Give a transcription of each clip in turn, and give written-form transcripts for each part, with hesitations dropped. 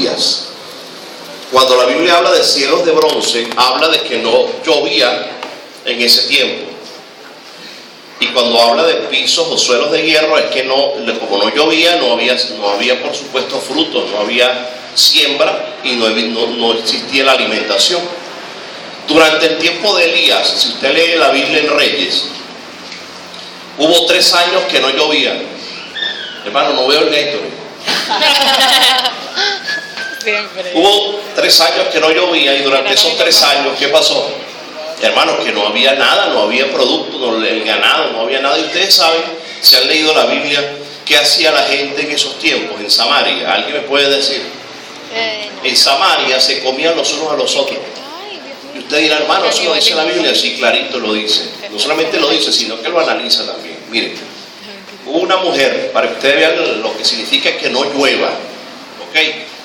lluvias. Cuando la Biblia habla de cielos de bronce, habla de que no llovía en ese tiempo. Y cuando habla de pisos o suelos de hierro, es que como no llovía, no había por supuesto frutos, no había siembra y no existía la alimentación. Durante el tiempo de Elías, si usted lee la Biblia en Reyes, hubo 3 años que no llovía. Hermano, no veo el Héctor. Siempre. Hubo 3 años que no llovía y durante esos 3 años, ¿qué pasó? Hermanos, que no había nada, no había producto, el ganado, no había nada. Y ustedes saben, si han leído la Biblia, ¿qué hacía la gente en esos tiempos, en Samaria? ¿Alguien me puede decir? En Samaria se comían los unos a los otros. Y usted dirá, hermano, ¿eso lo dice la Biblia? Sí, clarito lo dice. No solamente lo dice, sino que lo analiza también. Miren, hubo una mujer, para que ustedes vean lo que significa que no llueva, ¿ok?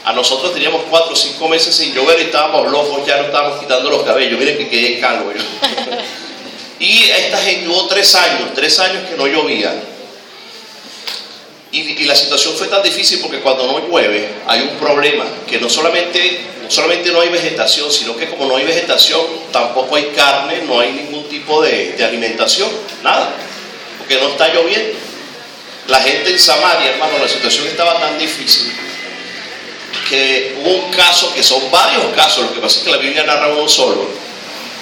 A nosotros teníamos 4 o 5 meses sin llover y estábamos locos, ya no estábamos quitando los cabellos. Miren que quedé calvo yo. Y esta gente hubo 3 años que no llovía. Y la situación fue tan difícil porque cuando no llueve hay un problema, que no solamente no hay vegetación, sino que como no hay vegetación, tampoco hay carne, no hay ningún tipo de alimentación, nada, porque no está lloviendo. La gente en Samaria, hermano, la situación estaba tan difícil que hubo un caso, que son varios casos, lo que pasa es que la Biblia narra uno solo,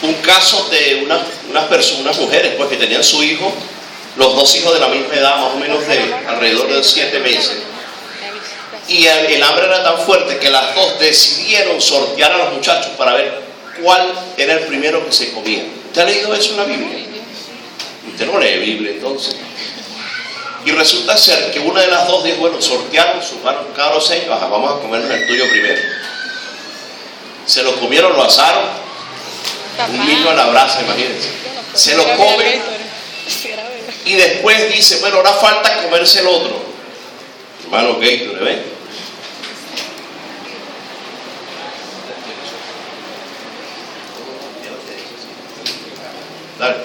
un caso de unas mujeres pues, que tenían su hijo, los 2 hijos de la misma edad, más o menos de alrededor de 7 meses, y el hambre era tan fuerte que las 2 decidieron sortear a los muchachos para ver cuál era el primero que se comía. ¿Usted ha leído eso en la Biblia? Usted no lee Biblia entonces. Y resulta ser que una de las 2 dijo, bueno, sortearon, sumaron cada 6, vamos a comernos el tuyo primero. Se lo comieron, lo asaron, un niño a la brasa, imagínense. Se lo comen y después dice, bueno, ahora falta comerse el otro. Hermano Gator, ¿ven? Dale.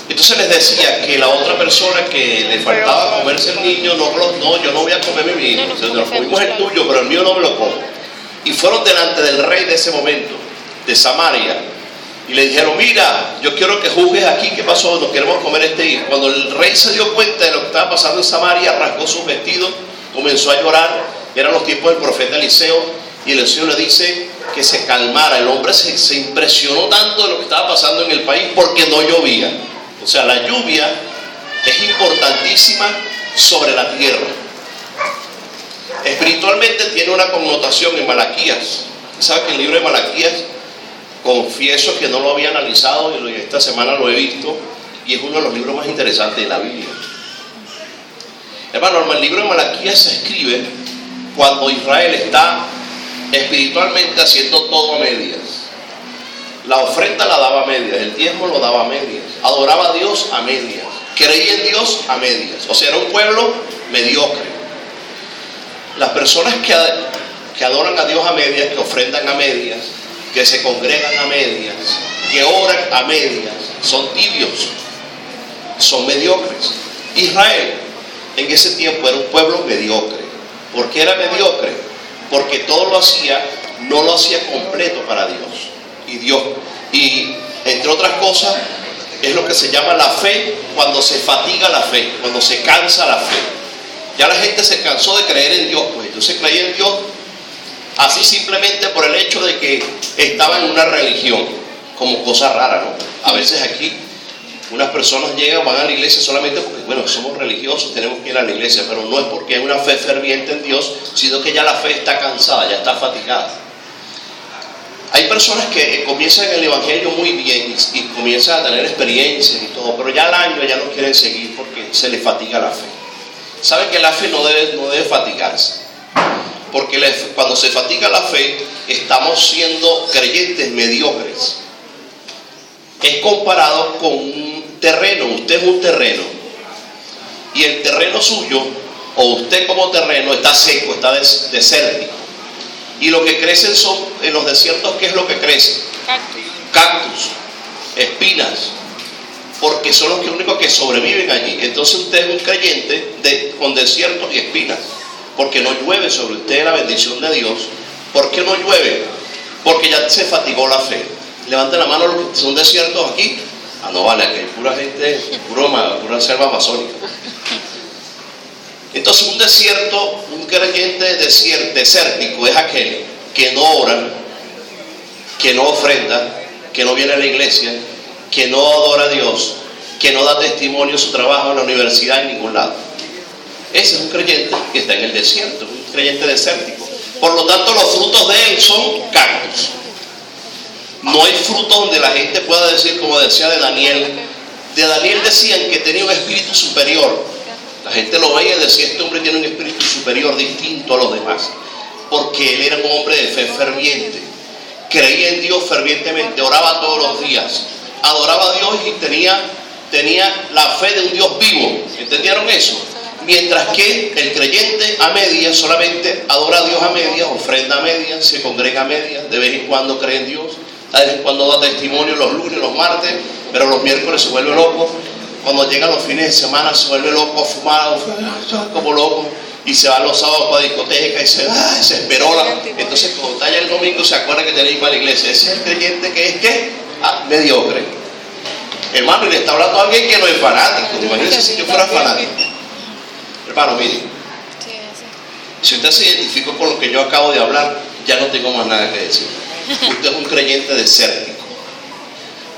Entonces les decía que la otra persona que le faltaba comerse el niño, no, yo no voy a comerme mi hijo, nos comimos el tuyo, pero el mío no me lo como. Y fueron delante del rey de ese momento, de Samaria, y le dijeron, mira, yo quiero que juzgues aquí, ¿qué pasó? Nos queremos comer este hijo. Cuando el rey se dio cuenta de lo que estaba pasando en Samaria, rasgó sus vestidos, comenzó a llorar. Eran los tiempos del profeta Eliseo, y el Señor le dice que se calmara. El hombre se impresionó tanto de lo que estaba pasando en el país porque no llovía. O sea, la lluvia es importantísima sobre la tierra. Espiritualmente tiene una connotación en Malaquías. ¿Sabe que el libro de Malaquías, confieso que no lo había analizado y esta semana lo he visto, y es uno de los libros más interesantes de la Biblia? Hermano, el libro de Malaquías se escribe cuando Israel está espiritualmente haciendo todo a medias. La ofrenda la daba a medias, el diezmo lo daba a medias, adoraba a Dios a medias, creía en Dios a medias. O sea, era un pueblo mediocre. Las personas que adoran a Dios a medias, que ofrendan a medias, que se congregan a medias, que oran a medias, son tibios, son mediocres. Israel en ese tiempo era un pueblo mediocre. ¿Por qué era mediocre? Porque todo lo hacía, no lo hacía completo para Dios. Y entre otras cosas, es lo que se llama la fe, cuando se fatiga la fe, cuando se cansa la fe. Ya la gente se cansó de creer en Dios, pues entonces creía en Dios así simplemente por el hecho de que estaba en una religión, como cosa rara, ¿no? A veces aquí unas personas llegan, van a la iglesia solamente porque, bueno, somos religiosos, tenemos que ir a la iglesia, pero no es porque hay una fe ferviente en Dios, sino que ya la fe está cansada, ya está fatigada. Hay personas que comienzan el evangelio muy bien y comienzan a tener experiencias y todo, pero ya al año ya no quieren seguir porque se les fatiga la fe. ¿Saben que la fe no debe fatigarse? Porque cuando se fatiga la fe, estamos siendo creyentes mediocres. Es comparado con un terreno. Usted es un terreno y el terreno suyo, o usted como terreno, está seco, está desértico. Y lo que crecen son, en los desiertos, ¿qué es lo que crece? Cactus, espinas, porque son los únicos que sobreviven allí. Entonces usted es un creyente con desiertos y espinas, porque no llueve sobre usted la bendición de Dios. ¿Por qué no llueve? Porque ya se fatigó la fe. Levanten la mano los que son desiertos aquí. Ah, no vale, aquí hay pura gente, pura selva amazónica. Entonces un desierto, un creyente desértico es aquel que no ora, que no ofrenda, que no viene a la iglesia, que no adora a Dios, que no da testimonio de su trabajo en la universidad en ningún lado. Ese es un creyente que está en el desierto, un creyente desértico. Por lo tanto, los frutos de él son cactus. No hay fruto donde la gente pueda decir, como decía de Daniel decían que tenía un espíritu superior. La gente lo veía y decía, este hombre tiene un espíritu superior distinto a los demás, porque él era un hombre de fe ferviente, creía en Dios fervientemente, oraba todos los días, adoraba a Dios y tenía la fe de un Dios vivo. ¿Entendieron eso? Mientras que el creyente a medias solamente adora a Dios a medias, ofrenda a medias, se congrega a medias, de vez en cuando cree en Dios, de vez en cuando da testimonio los lunes, los martes, pero los miércoles se vuelve loco. Cuando llegan los fines de semana se vuelve loco, fumado, como loco, y se va los sábados para la discoteca y se esperola. Entonces cuando está allá el domingo se acuerda que tiene que ir para la iglesia. Ese es el creyente que es ¿qué? mediocre. Hermano, y le está hablando a alguien que no es fanático. Imagínense si yo fuera fanático. Hermano, mire, si usted se identificó con lo que yo acabo de hablar, ya no tengo más nada que decir. Usted es un creyente desértico.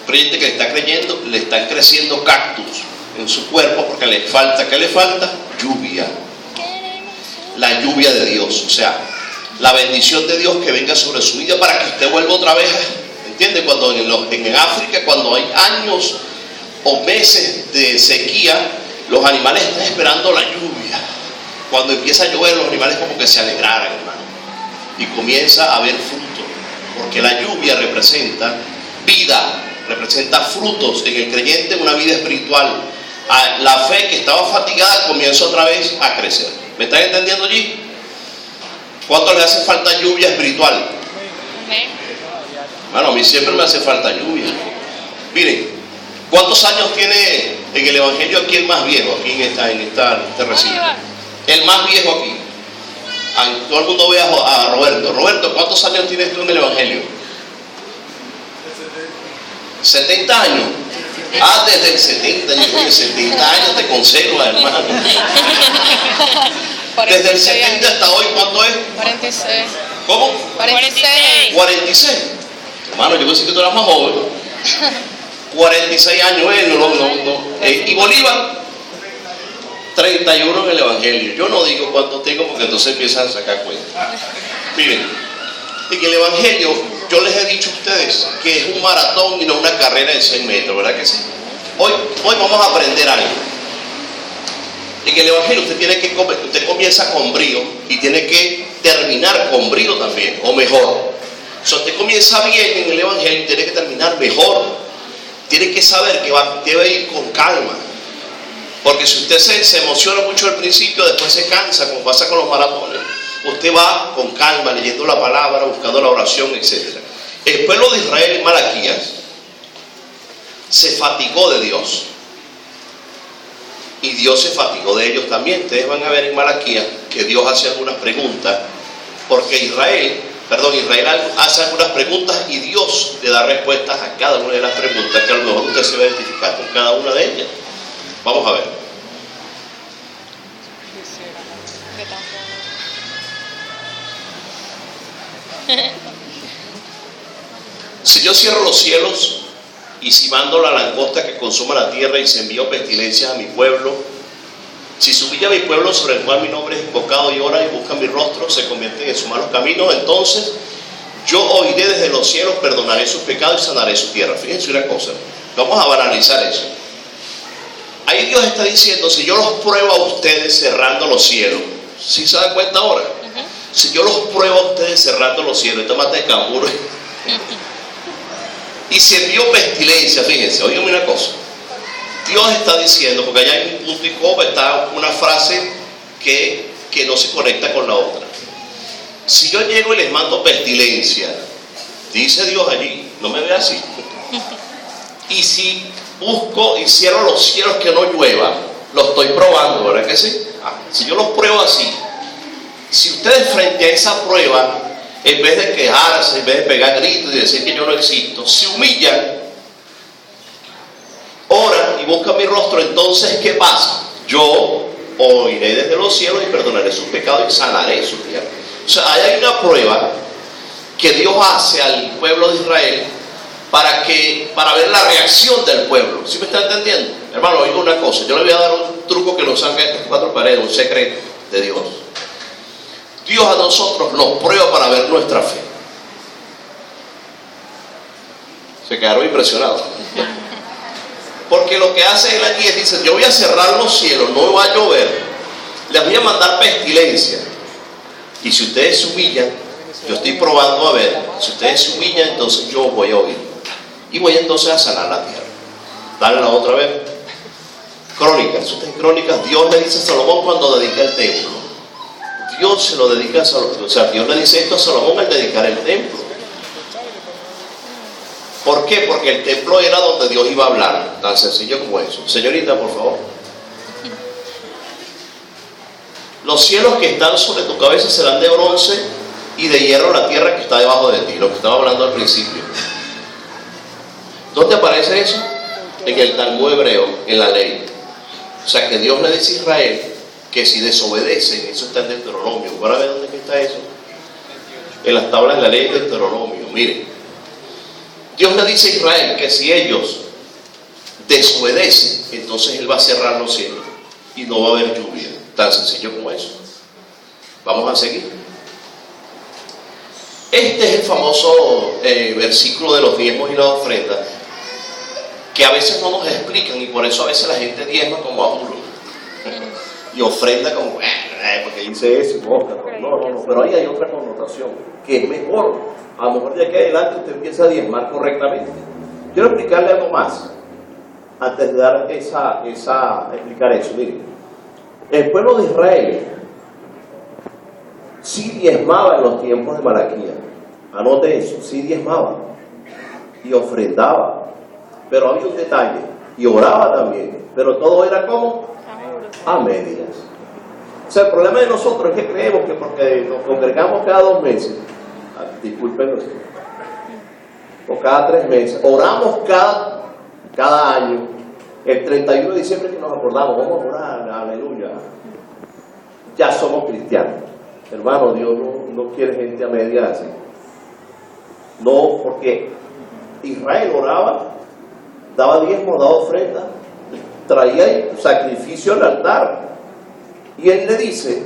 Un creyente que le está creyendo, le están creciendo cactus en su cuerpo porque le falta, ¿qué le falta? Lluvia. La lluvia de Dios, o sea, la bendición de Dios que venga sobre su vida para que usted vuelva otra vez. ¿Entiende? Cuando en África, cuando hay años o meses de sequía, los animales están esperando la lluvia. Cuando empieza a llover, los animales como que se alegraran, hermano, y comienza a haber fruto, porque la lluvia representa vida, representa frutos en el creyente, una vida espiritual. La fe que estaba fatigada comienza otra vez a crecer. ¿Me están entendiendo allí? ¿Cuánto le hace falta lluvia espiritual? Bueno, a mí siempre me hace falta lluvia. Miren, ¿cuántos años tiene en el evangelio aquí el más viejo? Aquí en este recinto. El más viejo aquí. Todo el mundo ve a Roberto. Roberto, ¿cuántos años tienes tú en el evangelio? 70 años. Ah, desde el 70. Yo creo que 70 años te conserva, hermano. Desde el 70 hasta hoy, ¿cuánto es? 46. ¿Cómo? 46. 46. Hermano, yo pensé que tú eras más joven. 46 años, y Bolívar, 31 en el evangelio. Yo no digo cuánto tengo porque entonces empiezan a sacar cuenta. Miren, en el evangelio yo les he dicho a ustedes que es un maratón y no una carrera de 100 metros, ¿verdad que sí? Hoy vamos a aprender algo. En el evangelio usted comienza con brío y tiene que terminar con brío también, o mejor. Si usted comienza bien en el evangelio, tiene que terminar mejor. Tiene que saber que debe ir con calma. Porque si usted se emociona mucho al principio, después se cansa, como pasa con los maratones. Usted va con calma, leyendo la palabra, buscando la oración, etc. El pueblo de Israel en Malaquías se fatigó de Dios. Y Dios se fatigó de ellos también. Ustedes van a ver en Malaquías que Dios hace algunas preguntas. Porque Israel hace algunas preguntas y Dios le da respuestas a cada una de las preguntas, que a lo mejor usted se va a identificar con cada una de ellas. Vamos a ver. Si yo cierro los cielos y si mando la langosta que consuma la tierra y se envío pestilencias a mi pueblo, si se humilla mi pueblo sobre el cual mi nombre es invocado y ora y busca mi rostro, se convierten en sus malos caminos, entonces yo oiré desde los cielos, perdonaré sus pecados y sanaré su tierra. Fíjense una cosa, vamos a banalizar eso. Ahí Dios está diciendo, si yo los pruebo a ustedes cerrando los cielos, ¿sí se dan cuenta ahora? Si yo los pruebo a ustedes cerrando los cielos, tómate el camburo. Y se envió pestilencia, fíjense, oígame una cosa. Dios está diciendo, porque allá en un punto y coma está una frase que no se conecta con la otra. Si yo llego y les mando pestilencia, dice Dios allí, no me ve así. Y si busco y cierro los cielos que no llueva, lo estoy probando, ¿verdad que sí? Si yo los pruebo así, si ustedes frente a esa prueba, en vez de quejarse, en vez de pegar gritos y decir que yo no existo, se humillan, oran y buscan mi rostro, entonces ¿qué pasa? Yo oiré desde los cielos y perdonaré sus pecados y sanaré su tierra. O sea, hay una prueba que Dios hace al pueblo de Israel para ver la reacción del pueblo. ¿Sí me está entendiendo? Hermano, oiga una cosa, yo le voy a dar un truco que nos saca de estas cuatro paredes, un secreto de Dios. Dios a nosotros nos prueba para ver nuestra fe. Se quedaron impresionados. Porque lo que hace él aquí es, dice, yo voy a cerrar los cielos, no va a llover, les voy a mandar pestilencia. Y si ustedes se humillan, yo estoy probando a ver, si ustedes se humillan, entonces yo voy a oír. Y voy entonces a sanar la tierra. Dale la otra vez. Crónicas, ustedes crónicas, Dios le dice a Salomón cuando dedica el templo. Dios se lo dedica a Salomón, o sea, Dios le dice esto a Salomón al dedicar el templo. ¿Por qué? Porque el templo era donde Dios iba a hablar, tan sencillo como eso. Señorita, por favor. Los cielos que están sobre tu cabeza serán de bronce y de hierro la tierra que está debajo de ti, lo que estaba hablando al principio. ¿Dónde aparece eso? En el Talmud hebreo, en la ley. O sea que Dios le dice a Israel que si desobedecen, eso está en Deuteronomio. ¿Van a ver dónde está eso? En las tablas de la ley de Deuteronomio. Miren, Dios le dice a Israel que si ellos desobedecen, entonces Él va a cerrar los cielos y no va a haber lluvia. Tan sencillo como eso. Vamos a seguir. Este es el famoso versículo de los diezmos y las ofrendas, que a veces no nos explican, y por eso a veces la gente diezma como a burro y ofrenda como porque dice eso. No, pero ahí hay otra connotación que es mejor. A lo mejor de aquí adelante usted empieza a diezmar correctamente. Quiero explicarle algo más antes de dar explicar eso. Miren, el pueblo de Israel sí diezmaba en los tiempos de Malaquía. Anote eso, sí diezmaba y ofrendaba, pero había un detalle, y oraba también, pero todo era como a medias. O sea, el problema de nosotros es que creemos que porque nos congregamos cada 2 meses, discúlpenos, o cada 3 meses, oramos cada año, el 31 de diciembre que nos acordamos, vamos a orar, aleluya, ya somos cristianos. Hermano, Dios no quiere gente a medias así. No, porque Israel oraba, daba diezmo, daba ofrenda, traía sacrificio al altar, y Él le dice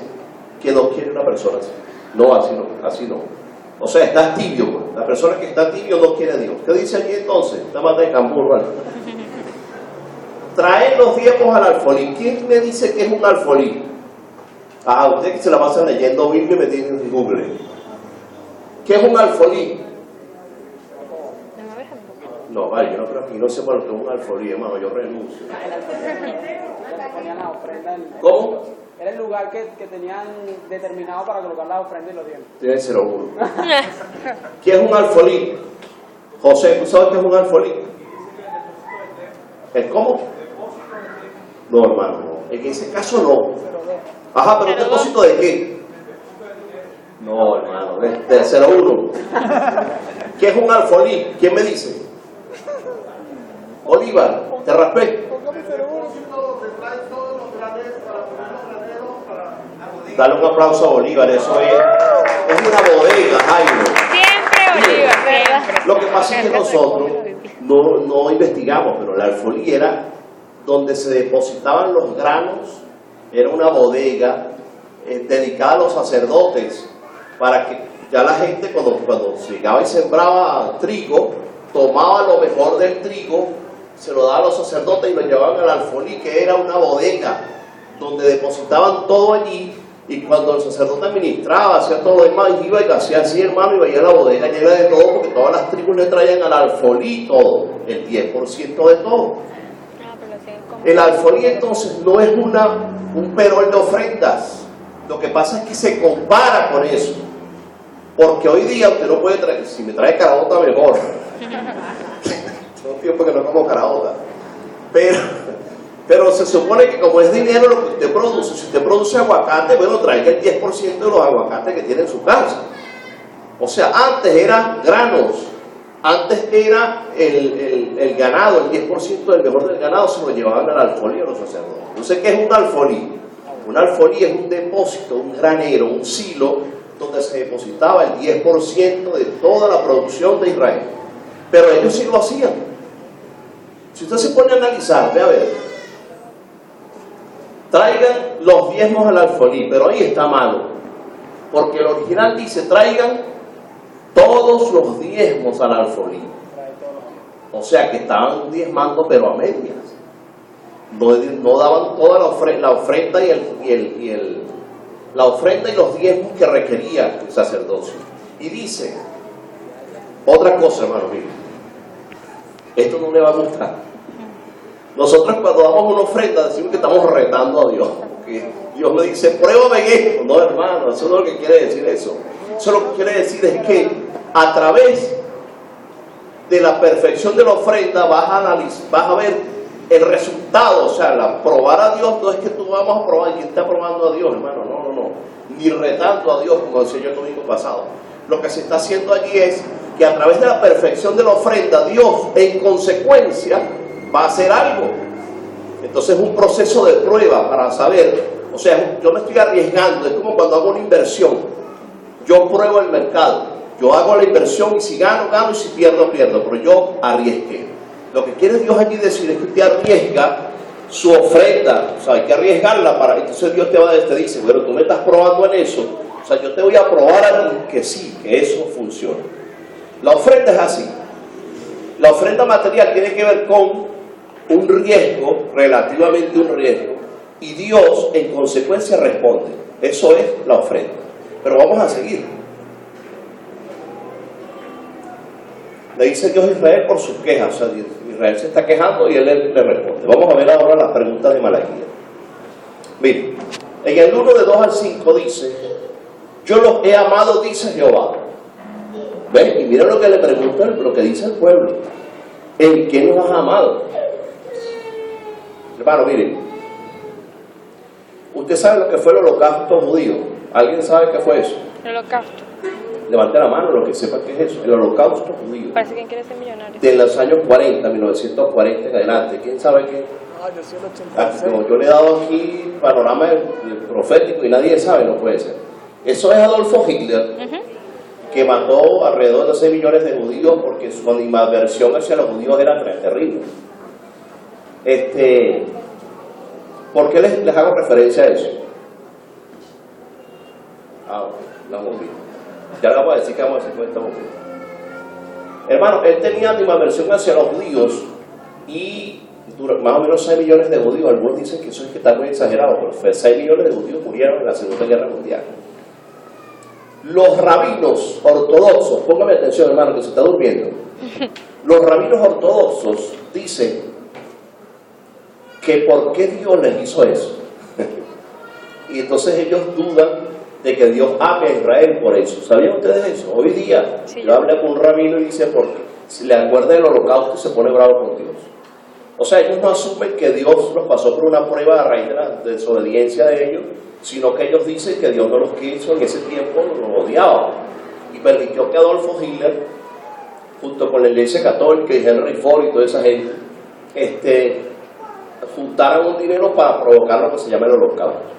que no quiere una persona así. No, así no. O sea, está tibio, pues. La persona que está tibio no quiere a Dios. ¿Qué dice allí entonces? Está más de cambur, ¿vale? Traen los diezmos al alfolí. ¿Quién me dice que es un alfolí? Usted que se la pasa leyendo Biblia y me tiene en Google. ¿Qué es un alfolí? No, vale, yo no creo que no sepa lo que es un alfolí, hermano, yo renuncio. ¿Cómo? Era el lugar que tenían determinado para colocar las ofrendas y los diezmos. Tiene 01. ¿Qué es un alfolí? José, ¿tú sabes qué es un alfolí? ¿Es cómo? No, hermano, no. En ese caso no. Ajá, pero ¿un depósito de qué? No, hermano, del 01. ¿Qué es un alfolí? ¿Quién me dice? Bolívar, te raspé. Dale un aplauso a Bolívar, eso es una bodega, Jairo. Siempre Bolívar. Lo que pasa es que nosotros no investigamos, pero la alfolí era donde se depositaban los granos, era una bodega dedicada a los sacerdotes, para que ya la gente cuando llegaba y sembraba trigo, tomaba lo mejor del trigo, se lo daba a los sacerdotes y lo llevaban al alfolí, que era una bodega donde depositaban todo allí. Y cuando el sacerdote administraba, hacía todo lo demás, iba y lo hacía así, hermano, y veía la bodega llena de todo, porque todas las tribus le traían al alfolí todo, el 10% de todo. El alfolí entonces no es un perol de ofrendas. Lo que pasa es que se compara con eso. Porque hoy día usted no puede traer, si me trae caraota mejor. No tiempo que no como caraota. Pero se supone que como es dinero lo que usted produce, si usted produce aguacate, bueno, traiga el 10% de los aguacates que tiene en su casa. O sea, antes eran granos, antes era el ganado, el 10% del mejor del ganado se lo llevaban al alfolí a los sacerdotes. No sé qué es un alfolí. Un alfolí es un depósito, un granero, un silo, donde se depositaba el 10% de toda la producción de Israel. Pero ellos sí lo hacían. Si usted se pone a analizar, ve a ver, traigan los diezmos al alfolí, pero ahí está malo, porque el original dice, traigan todos los diezmos al alfolí. O sea que estaban diezmando, pero a medias. No daban toda la ofrenda la ofrenda y los diezmos que requería el sacerdocio. Y dice otra cosa, hermano mío, esto no le va a gustar. Nosotros cuando damos una ofrenda decimos que estamos retando a Dios, porque Dios me dice, pruébame en esto. No, hermano, eso no es lo que quiere decir eso. Eso lo que quiere decir es que a través de la perfección de la ofrenda vas a ver el resultado. O sea, probar a Dios no es que tú vamos a probar. ¿Quién está probando a Dios, hermano? No. Ni retando a Dios, como decía yo el domingo pasado. Lo que se está haciendo allí es que a través de la perfección de la ofrenda, Dios en consecuencia va a hacer algo. Entonces es un proceso de prueba para saber. O sea, yo me estoy arriesgando. Es como cuando hago una inversión. Yo pruebo el mercado. Yo hago la inversión y si gano, gano, y si pierdo, pierdo. Pero yo arriesgué. Lo que quiere Dios allí decir es que usted arriesga su ofrenda. O sea, hay que arriesgarla para... Entonces Dios te dice, bueno, tú me estás probando en eso. O sea, yo te voy a probar a ti que sí, que eso funciona. La ofrenda es así. La ofrenda material tiene que ver con un riesgo, relativamente un riesgo. Y Dios, en consecuencia, responde. Eso es la ofrenda. Pero vamos a seguir. Le dice Dios a Israel por sus quejas. O sea, Israel se está quejando y él le responde. Vamos a ver ahora las preguntas de Malaquías. Miren, en el 1 de 2 al 5 dice, yo los he amado, dice Jehová. ¿Ven? Y mira lo que le pregunta, lo que dice el pueblo. ¿En qué nos has amado? Hermano, miren, ¿usted sabe lo que fue el holocausto judío? ¿Alguien sabe qué fue eso? El holocausto. Levante la mano los que sepan qué es eso. El holocausto judío. Parece que quiere ser millonario. De los años 40, 1940 en adelante. ¿Quién sabe qué? Yo soy el 86. Como yo le he dado aquí panorama profético y nadie sabe, no puede ser. Eso es Adolfo Hitler, que mató alrededor de 6 millones de judíos porque su animadversión hacia los judíos era terrible. ¿Por qué les hago referencia a eso? Vamos bien. Ya le vamos a decir que vamos a decir cuenta. Hermano, él tenía animadversión hacia los judíos y más o menos 6 millones de judíos. Algunos dicen que eso es que está muy exagerado, pero 6 millones de judíos murieron en la Segunda Guerra Mundial. Los rabinos ortodoxos, póngame atención, hermano, que se está durmiendo. Los rabinos ortodoxos dicen que por qué Dios les hizo eso. Y entonces ellos dudan de que Dios ame a Israel por eso. ¿Sabían ustedes eso? Hoy día sí, yo hablé con un rabino y dice, porque si le acuerda del holocausto se pone bravo con Dios. O sea, ellos no asumen que Dios los pasó por una prueba a raíz de la desobediencia de ellos, sino que ellos dicen que Dios no los quiso en ese tiempo, los odiaba. Y permitió que Adolfo Hitler, junto con la Iglesia Católica y Henry Ford y toda esa gente, juntaran un dinero para provocar lo que se llama el holocausto.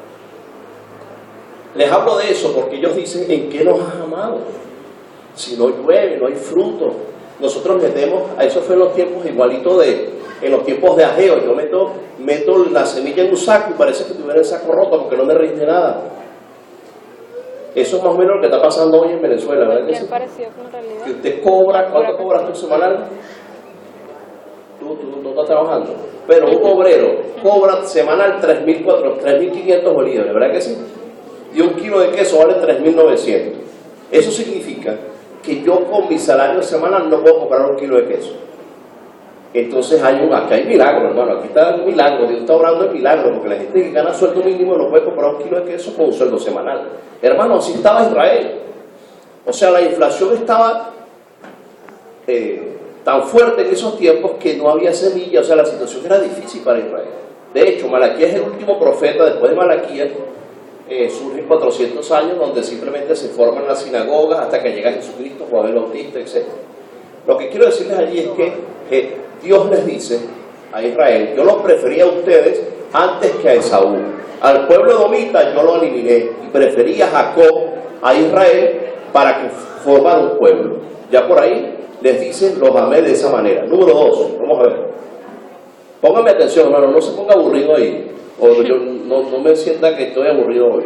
Les hablo de eso porque ellos dicen, ¿en qué nos has amado? Si no llueve, no hay fruto. Nosotros metemos, a eso fue en los tiempos igualito en los tiempos de Ageo. Yo meto la semilla en un saco y parece que tuviera el saco roto porque no me rinde nada. Eso es más o menos lo que está pasando hoy en Venezuela, ¿verdad? Bien parecido con la realidad. Que usted cobra, ¿cuánto cobras tú semanal? Tú estás trabajando. Pero un obrero cobra semanal 3.500 bolívares, ¿verdad que sí? Y un kilo de queso vale 3.900. Eso significa que yo con mi salario semanal no puedo comprar un kilo de queso. Entonces aquí hay milagro, hermano. Aquí está el milagro. Dios está obrando el milagro, porque la gente que gana sueldo mínimo no puede comprar un kilo de queso con un sueldo semanal. Hermano, así estaba Israel. O sea, la inflación estaba tan fuerte en esos tiempos que no había semilla, o sea, la situación era difícil para Israel. De hecho, Malaquías es el último profeta. Después de Malaquías surgen 400 años donde simplemente se forman las sinagogas hasta que llega Jesucristo, Juan el Bautista, etc. Lo que quiero decirles allí es que Dios les dice a Israel: yo los prefería a ustedes antes que a Esaú. Al pueblo edomita yo lo eliminé y preferí a Jacob a Israel para que formara un pueblo. Ya por ahí les dicen: los amé de esa manera. Número 2, vamos a ver. Póngame atención, hermano, no se ponga aburrido ahí. O yo no me sienta que estoy aburrido hoy.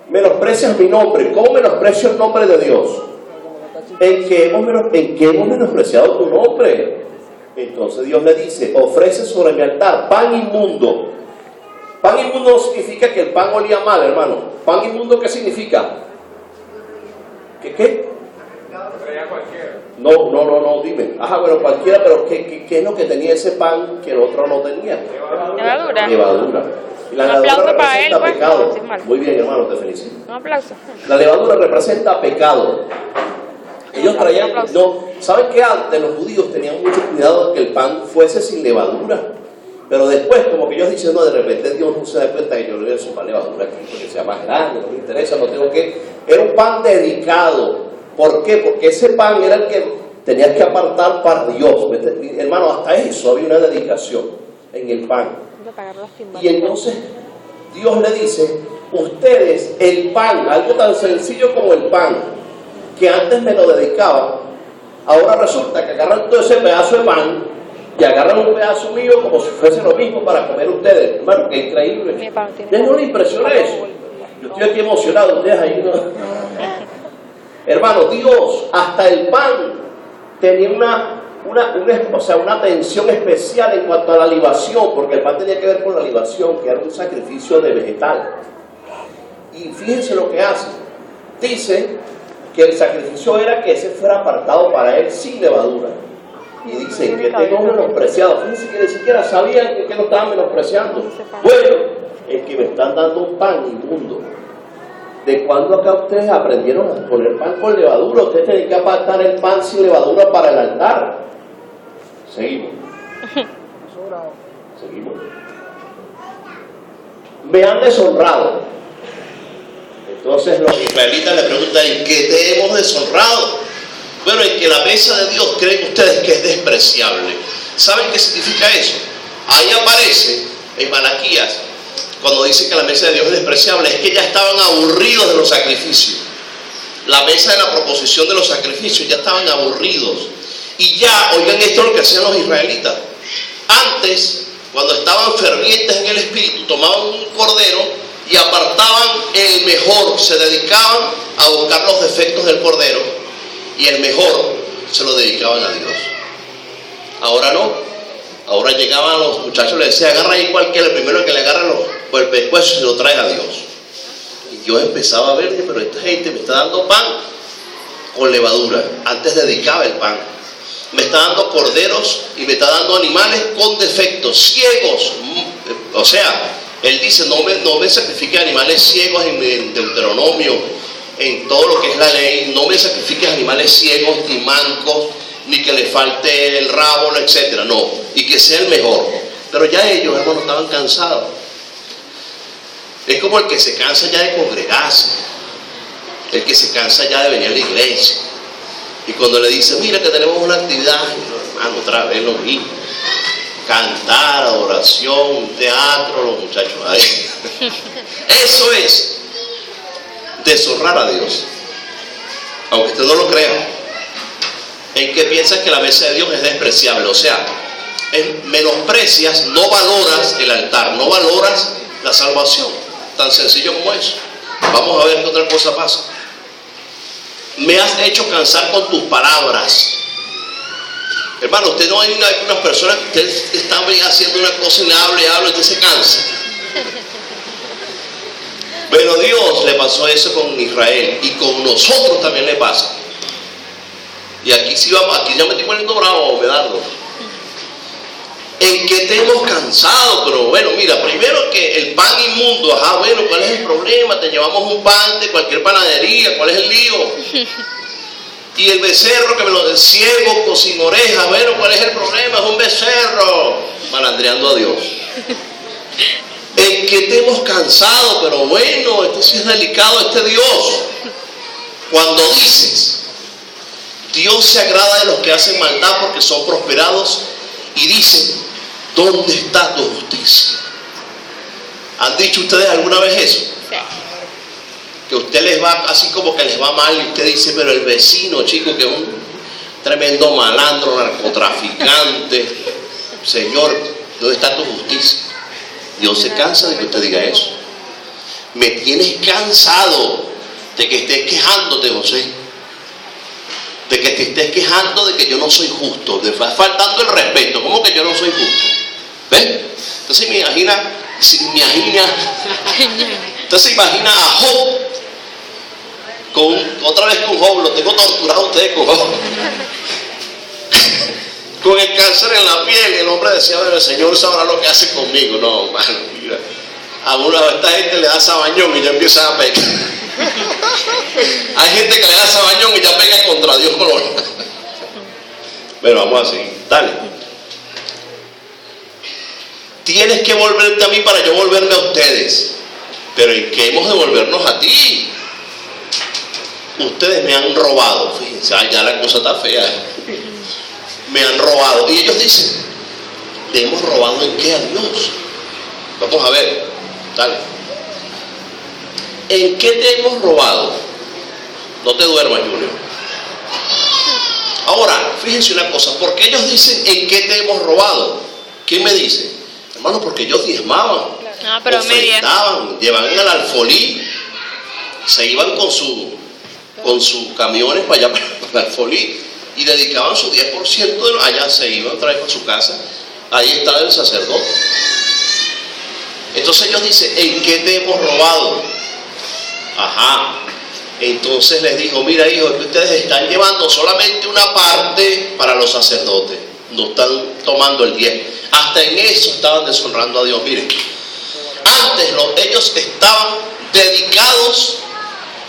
Menosprecias mi nombre. ¿Cómo menosprecio el nombre de Dios? ¿En qué hemos menospreciado tu nombre? Entonces Dios le dice: ofrece sobre mi altar pan inmundo. Pan inmundo no significa que el pan olía mal, hermano. Pan inmundo, ¿qué significa? ¿Qué? No, dime. Ajá, bueno, cualquiera, pero ¿qué es lo que tenía ese pan que el otro no tenía? Levadura. Y la levadura representa pecado. Muy bien, hermano, te felicito. Un aplauso. La levadura representa pecado. Ellos traían, ¿saben qué? Antes los judíos tenían mucho cuidado de que el pan fuese sin levadura. Pero después, como que ellos dicen: no, de repente Dios no se da cuenta que yo le voy a sumar levadura aquí porque sea más grande, no me interesa, no tengo que. Era un pan dedicado. ¿Por qué? Porque ese pan era el que tenías que apartar para Dios. Hermano, hasta eso había una dedicación en el pan. Y entonces Dios le dice: ustedes, el pan, algo tan sencillo como el pan, que antes me lo dedicaban, ahora resulta que agarran todo ese pedazo de pan y agarran un pedazo mío como si fuese lo mismo para comer ustedes. Hermano, qué increíble. ¿No le impresiona eso? Yo estoy aquí emocionado, ustedes ahí no. Hermano, Dios, hasta el pan tenía una atención especial en cuanto a la libación, porque el pan tenía que ver con la libación, que era un sacrificio de vegetal. Y fíjense lo que hace. Dice que el sacrificio era que ese fuera apartado para él sin levadura. Y dice que tengo menospreciado. Fíjense que ni siquiera sabían que lo estaban menospreciando. Bueno, es que me están dando un pan inmundo. ¿De cuándo acá ustedes aprendieron a poner pan con levadura? Ustedes tienen que apartar el pan sin levadura para el altar. Seguimos. Me han deshonrado. Entonces los israelitas le preguntan: ¿en qué te hemos deshonrado? Bueno, en que la mesa de Dios creen ustedes que es despreciable. ¿Saben qué significa eso? Ahí aparece en Malaquías, cuando dice que la mesa de Dios es despreciable, es que ya estaban aburridos de los sacrificios. La mesa de la proposición de los sacrificios, ya estaban aburridos. Y ya, oigan esto, lo que hacían los israelitas. Antes, cuando estaban fervientes en el espíritu, tomaban un cordero y apartaban el mejor, se dedicaban a buscar los defectos del cordero, y el mejor se lo dedicaban a Dios. Ahora no. Ahora llegaban a los muchachos y les decían: agarra ahí cualquiera, el primero que le agarra por el pescuezo y se lo trae a Dios. Y yo empezaba a ver que, pero esta gente me está dando pan con levadura. Antes dedicaba el pan. Me está dando corderos y me está dando animales con defectos, ciegos. O sea, él dice: no me sacrifiques animales ciegos en Deuteronomio, en todo lo que es la ley. No me sacrifiques animales ciegos ni mancos, ni que le falte el rabo, etcétera. No, y que sea el mejor. Pero ya ellos, hermanos, estaban cansados. Es como el que se cansa ya de congregarse, el que se cansa ya de venir a la iglesia. Y cuando le dice: mira que tenemos una actividad, hermano, otra vez lo mismo. Cantar, adoración, teatro, los muchachos ahí. Eso es deshonrar a Dios. Aunque usted no lo crea. En que piensas que la mesa de Dios es despreciable. O sea, menosprecias, no valoras el altar, no valoras la salvación. Tan sencillo como eso. Vamos a ver qué otra cosa pasa. Me has hecho cansar con tus palabras. Hermano, usted no hay algunas personas que usted está haciendo una cosa y le habla y usted se cansa. Pero Dios le pasó eso con Israel y con nosotros también le pasa. Y aquí sí vamos, aquí ya me estoy poniendo bravo, Medardo. En que te hemos cansado, pero bueno, mira, primero que el pan inmundo, bueno, ¿cuál es el problema? Te llevamos un pan de cualquier panadería, ¿cuál es el lío? Y el becerro que me lo ciego, sin oreja, bueno, ¿cuál es el problema? Es un becerro. Malandreando a Dios. En que te hemos cansado, pero bueno, este sí es delicado, este Dios. Cuando dices, Dios se agrada de los que hacen maldad porque son prosperados, y dicen, ¿dónde está tu justicia? ¿Han dicho ustedes alguna vez eso? Sí. Que a usted les va, así como que les va mal, y usted dice, pero el vecino, chico, que es un tremendo malandro, narcotraficante, Señor, ¿dónde está tu justicia? Dios se cansa de que usted diga eso. Me tienes cansado de que estés quejándote, José, de que te estés quejando de que yo no soy justo, de faltando el respeto. ¿Cómo que yo no soy justo? ¿Ven? Entonces Entonces imagina a Job, otra vez con Job, lo tengo torturado a ustedes con Job, con el cáncer en la piel, y el hombre decía, bueno, el Señor sabrá lo que hace conmigo. No, hermano, mira, a una de esta gente le da sabañón y ya empieza a pecar. Hay gente que le da sabañón y ya pega contra Dios con los... Bueno, vamos a seguir, dale. Tienes que volverte a mí para yo volverme a ustedes. Pero ¿en qué hemos de volvernos a ti? Ustedes me han robado. Fíjense, ya la cosa está fea. Me han robado. Y ellos dicen, ¿le hemos robado en qué a Dios? Vamos a ver, dale. ¿En qué te hemos robado? No te duermas, Junior. Ahora, fíjense una cosa, ¿por qué ellos dicen en qué te hemos robado? ¿Quién me dice? Hermano, porque ellos diezmaban, ofrendaban, llevaban al alfolí, se iban con sus camiones para allá, para el alfolí, y dedicaban su 10% allá, se iban otra vez para su casa. Ahí estaba el sacerdote. Entonces ellos dicen, ¿en qué te hemos robado? Ajá. Entonces les dijo, mira, hijo, que ustedes están llevando solamente una parte para los sacerdotes, no están tomando el 10. Hasta en eso estaban deshonrando a Dios. Miren, antes ellos estaban dedicados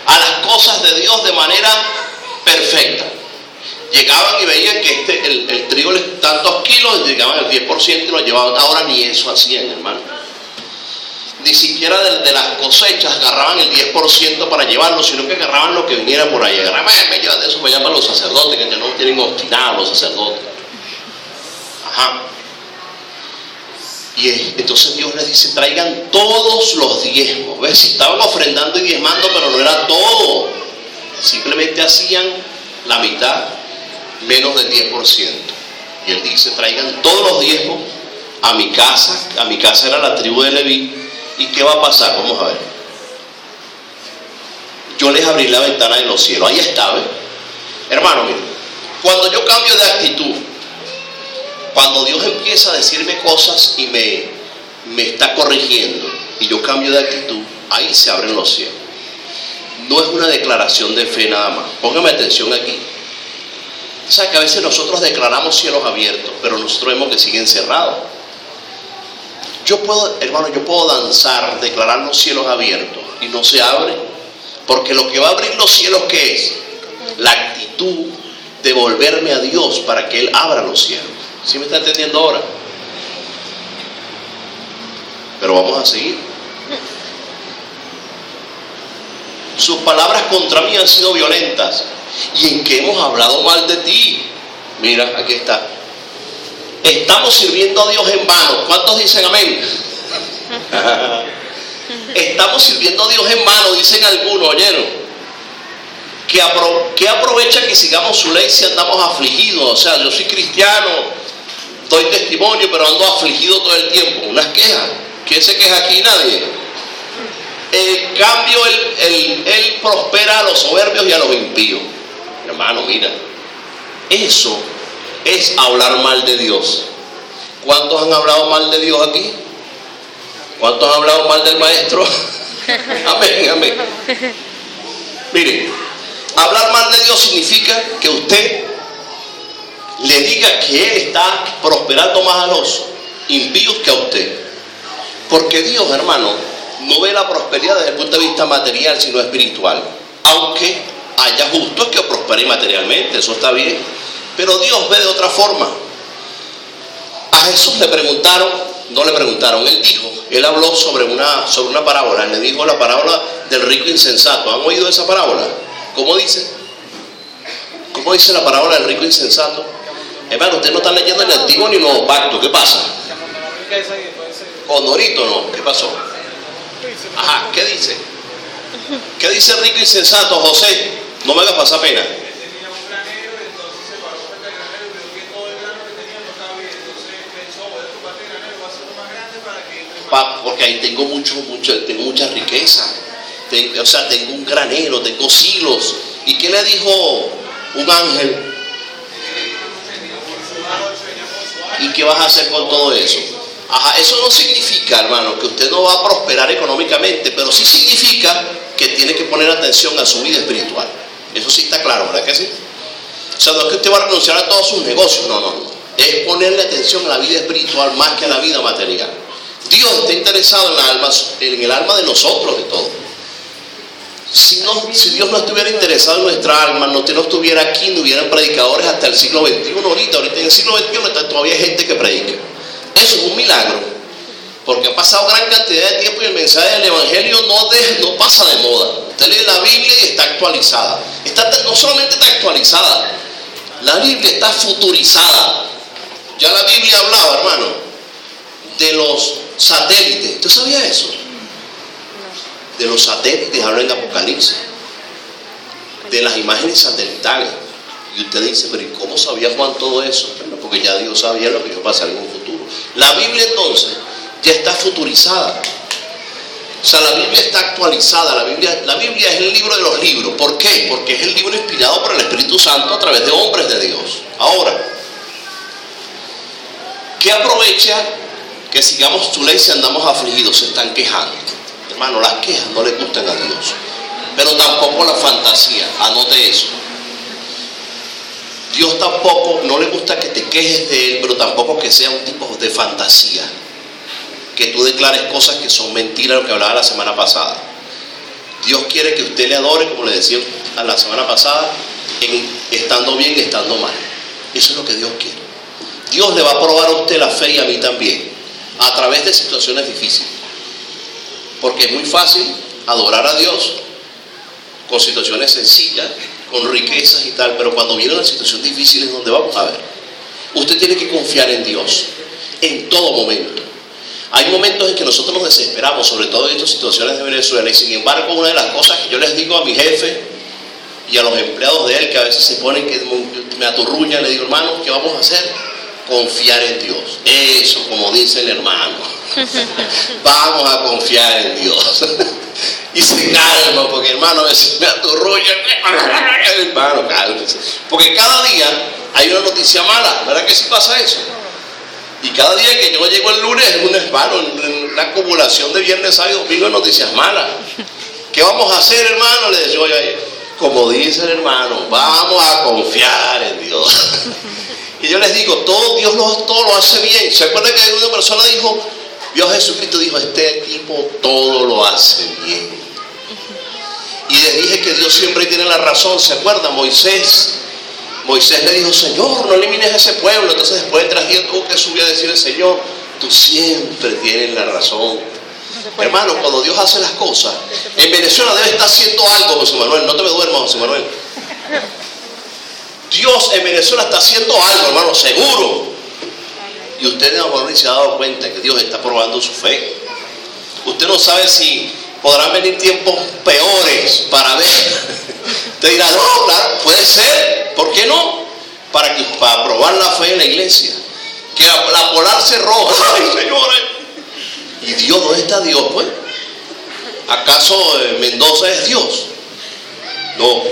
a las cosas de Dios de manera perfecta. Llegaban y veían que el trigo les tantos kilos, llegaban el 10% y lo llevaban. Ahora ni eso hacían, hermano. Ni siquiera de las cosechas agarraban el 10% para llevarlo, sino que agarraban lo que viniera por ahí. Agarraban, me llevan de eso para allá para los sacerdotes, que ya no tienen obstinados los sacerdotes. Ajá. Y entonces Dios les dice, traigan todos los diezmos. ¿Ves? Si estaban ofrendando y diezmando, pero no era todo. Simplemente hacían la mitad, menos del 10%. Y él dice, traigan todos los diezmos a mi casa. A mi casa era la tribu de Leví. ¿Y qué va a pasar? Vamos a ver. Yo les abrí la ventana de los cielos. Ahí está, ¿ves? Hermano, miren, cuando yo cambio de actitud, cuando Dios empieza a decirme cosas y me está corrigiendo, y yo cambio de actitud, ahí se abren los cielos. No es una declaración de fe nada más. Póngame atención aquí. O sea que a veces nosotros declaramos cielos abiertos, pero nosotros vemos que siguen cerrados. Yo puedo danzar, declarar los cielos abiertos y no se abre, porque lo que va a abrir los cielos, ¿qué es? La actitud de volverme a Dios para que Él abra los cielos. ¿Sí me está entendiendo ahora? Pero vamos a seguir. Sus palabras contra mí han sido violentas, y en que hemos hablado mal de ti. Mira, aquí está. Estamos sirviendo a Dios en vano. ¿Cuántos dicen amén? Estamos sirviendo a Dios en vano, dicen algunos, ¿oyeron? ¿Qué aprovecha que sigamos su ley si andamos afligidos? O sea, yo soy cristiano, doy testimonio, pero ando afligido todo el tiempo. Unas quejas. ¿Quién se queja aquí? Nadie. En cambio, él prospera a los soberbios y a los impíos. Hermano, mira, eso es hablar mal de Dios. ¿Cuántos han hablado mal de Dios aquí? ¿Cuántos han hablado mal del maestro? Amén, amén. Mire, hablar mal de Dios significa que usted le diga que Él está prosperando más a los impíos que a usted. Porque Dios, hermano, no ve la prosperidad desde el punto de vista material, sino espiritual. Aunque haya justos que prosperen materialmente, eso está bien, pero Dios ve de otra forma. A Jesús le preguntaron, no le preguntaron, él habló sobre una parábola, le dijo la parábola del rico insensato. ¿Han oído esa parábola? ¿Cómo dice? ¿Cómo dice la parábola del rico insensato? Hermano, ustedes no están leyendo el Antiguo ni el Nuevo Pacto, ¿qué pasa? Honorito, ¿no? ¿Qué pasó? Ajá, ¿qué dice? ¿Qué dice el rico insensato, José? No me hagas pasar pena. Porque ahí tengo mucha riqueza, tengo un granero, tengo silos. ¿Y qué le dijo un ángel? ¿Y qué vas a hacer con todo eso? Ajá, eso no significa, hermano, que usted no va a prosperar económicamente, pero sí significa que tiene que poner atención a su vida espiritual. Eso sí está claro, ¿verdad que sí? O sea, no es que usted va a renunciar a todos sus negocios, no. Es ponerle atención a la vida espiritual más que a la vida material. Dios está interesado en el alma de nosotros, de todo. Si Dios no estuviera interesado en nuestra alma, no estuviera aquí, no hubieran predicadores hasta el siglo XXI. Ahorita en el siglo XXI todavía hay gente que predica. Eso es un milagro, porque ha pasado gran cantidad de tiempo y el mensaje del Evangelio no pasa de moda. Usted lee la Biblia y está actualizada. No solamente está actualizada, la Biblia está futurizada. Ya la Biblia hablaba, hermano, de los satélites. ¿Usted sabía eso? De los satélites habla en Apocalipsis, de las imágenes satelitales. Y usted dice, pero ¿y cómo sabía Juan todo eso? Bueno, porque ya Dios sabía lo que iba a pasar en un futuro. La Biblia entonces ya está futurizada. O sea, la Biblia está actualizada. La Biblia es el libro de los libros. ¿Por qué? Porque es el libro inspirado por el Espíritu Santo a través de hombres de Dios. Ahora, ¿qué aprovecha que sigamos su ley si andamos afligidos? Se están quejando. Hermano, las quejas no le gustan a Dios, pero tampoco la fantasía. Anote eso. Dios tampoco, no le gusta que te quejes de Él, pero tampoco que sea un tipo de fantasía, que tú declares cosas que son mentiras, lo que hablaba la semana pasada. Dios quiere que usted le adore, como le decía la semana pasada, estando bien y estando mal. Eso es lo que Dios quiere. Dios le va a probar a usted la fe y a mí también, a través de situaciones difíciles. Porque es muy fácil adorar a Dios con situaciones sencillas, con riquezas y tal, pero cuando viene una situación difícil es donde vamos a ver. Usted tiene que confiar en Dios en todo momento. Hay momentos en que nosotros nos desesperamos, sobre todo en estas situaciones de Venezuela, y sin embargo una de las cosas que yo les digo a mi jefe y a los empleados de él, que a veces se ponen que me aturruñan, le digo, hermano, ¿qué vamos a hacer? Confiar en Dios. Eso, como dice el hermano. Vamos a confiar en Dios. Y se calma, porque hermano, a veces me aturrulla. Hermano, cálmese. Porque cada día hay una noticia mala, ¿verdad que sí pasa eso? Y cada día que yo llego el lunes, hermano, en una acumulación de viernes, sábado y domingo de noticias malas. ¿Qué vamos a hacer, hermano? Le decía yo ayer, como dice el hermano, vamos a confiar en Dios. Y yo les digo, todo lo hace bien. ¿Se acuerdan que una persona dijo, vio a Jesucristo y dijo, este tipo todo lo hace bien? Y les dije que Dios siempre tiene la razón. ¿Se acuerdan? Moisés le dijo, Señor, no elimines a ese pueblo. Entonces después de 3 días tuvo que subir a decirle, Señor, tú siempre tienes la razón. Hermano, cuando Dios hace las cosas, en Venezuela debe estar haciendo algo, José Manuel. No te me duermas, José Manuel. Dios en Venezuela está haciendo algo, hermano, seguro. Y usted a lo mejor ni se ha dado cuenta que Dios está probando su fe. Usted no sabe si podrán venir tiempos peores para ver. Usted dirá, no, claro, puede ser. ¿Por qué no? Para probar la fe en la iglesia. Que la polar se roja. Ay, señores. ¿Y Dios dónde está Dios, pues? ¿Acaso Mendoza es Dios? No.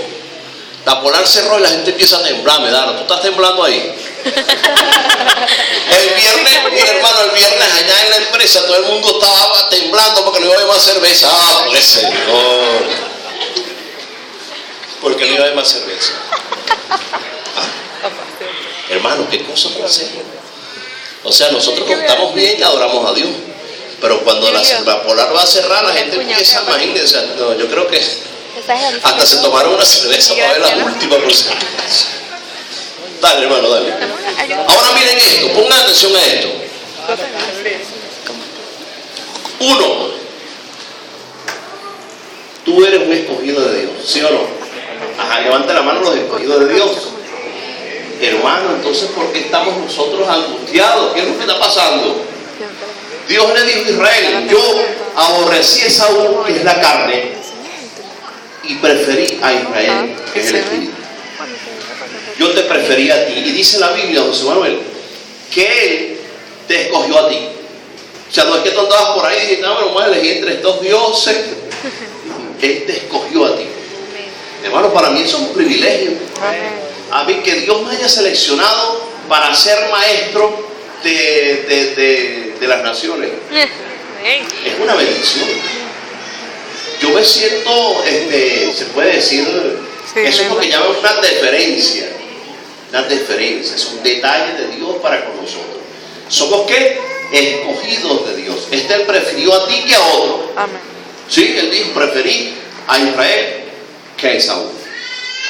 La polar cerró y la gente empieza a temblar, Medano. ¿Tú estás temblando ahí? El viernes, mira hermano, el viernes allá en la empresa todo el mundo estaba temblando porque no iba a haber más cerveza. Ah, pues Señor. Porque no iba a haber más cerveza. Ah. Hermano, ¿qué cosa puede ser? O sea, nosotros cuando estamos bien adoramos a Dios. Pero cuando la polar va a cerrar, la gente empieza, imagínense, no, yo creo que Hasta se tomaron una cerveza para ver la última porción. Dale, hermano, dale. Ahora miren esto, pongan atención a esto. 1. Tú eres un escogido de Dios, ¿sí o no? Ajá, levanta la mano los escogidos de Dios. Hermano, entonces, ¿por qué estamos nosotros angustiados? ¿Qué es lo que está pasando? Dios le dijo a Israel: yo aborrecí a Esaú, que es la carne, y preferí a Israel, que es el espíritu. Yo te preferí a ti. Y dice la Biblia, José Manuel, que Él te escogió a ti. O sea, no es que tú andabas por ahí y dijiste: no, pero vamos a elegir entre estos dioses. Él te escogió a ti. Hermano, para mí eso es un privilegio. A mí que Dios me haya seleccionado para ser maestro de las naciones. Es una bendición. Yo me siento, se puede decir, eso es lo que llaman una deferencia. Una deferencia, es un detalle de Dios para con nosotros. ¿Somos qué? Escogidos de Dios. Él prefirió a ti que a otro. Amén. Sí, Él dijo: preferí a Israel que a Esaú.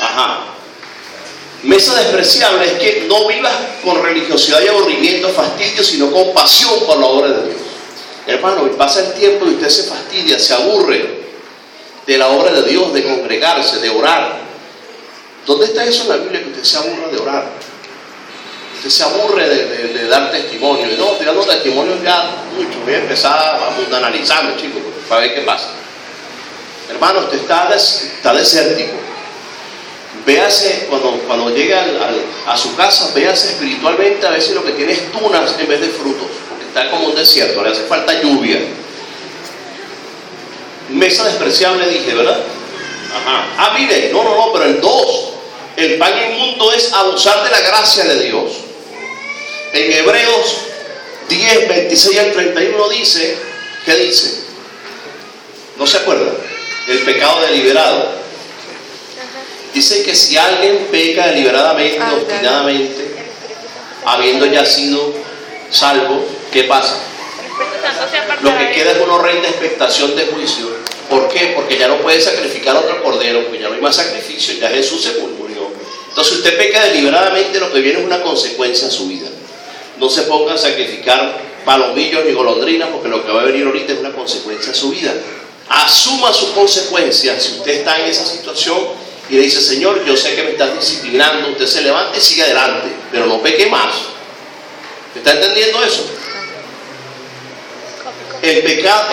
Ajá. Mesa despreciable es que no vivas con religiosidad y aburrimiento, fastidio, sino con pasión por la obra de Dios. Hermano, pasa el tiempo y usted se fastidia, se aburre de la obra de Dios, de congregarse, de orar. ¿Dónde está eso en la Biblia, que usted se aburra de orar? Usted se aburre de dar testimonio. Y no, estoy dando testimonio ya mucho. Voy a empezar a mundanalizarme, chicos, para ver qué pasa. Hermano, usted está desértico. Véase, cuando llega a su casa, véase espiritualmente, a ver si lo que tiene es tunas en vez de frutos, porque está como un desierto, le hace falta lluvia. Mesa despreciable dije, ¿verdad? Ajá. Mire, no, pero el 2, el pan inmundo es abusar de la gracia de Dios. En Hebreos 10, 26 al 31 dice, ¿qué dice? ¿No se acuerdan? El pecado deliberado. Dice que si alguien peca deliberadamente, obstinadamente, habiendo ya sido salvo, ¿qué pasa? Lo que queda es una horrenda expectación de juicio. ¿Por qué? Porque ya no puede sacrificar otro cordero, porque ya no hay más sacrificio, ya Jesús se murió. Entonces usted peca deliberadamente, lo que viene es una consecuencia en su vida. No se ponga a sacrificar palomillos ni golondrinas, porque lo que va a venir ahorita es una consecuencia en su vida. Asuma sus consecuencias. Si usted está en esa situación y le dice: Señor, yo sé que me estás disciplinando, usted se levanta y sigue adelante, pero no peque más. ¿Está entendiendo eso? El pecado,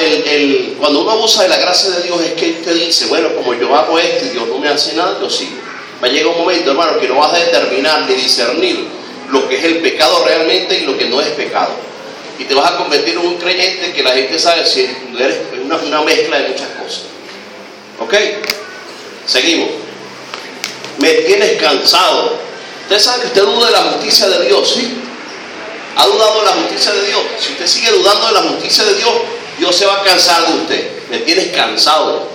cuando uno abusa de la gracia de Dios, es que usted dice: bueno, como yo hago esto y Dios no me hace nada, yo sigo. Va a llegar un momento, hermano, que no vas a determinar ni discernir lo que es el pecado realmente y lo que no es pecado. Y te vas a convertir en un creyente que la gente sabe si eres una mezcla de muchas cosas. ¿Ok? Seguimos. Me tienes cansado. Usted sabe que usted duda de la justicia de Dios, ¿sí? ¿Ha dudado de la justicia de Dios? Si usted sigue dudando de la justicia de Dios, Dios se va a cansar de usted. Me tienes cansado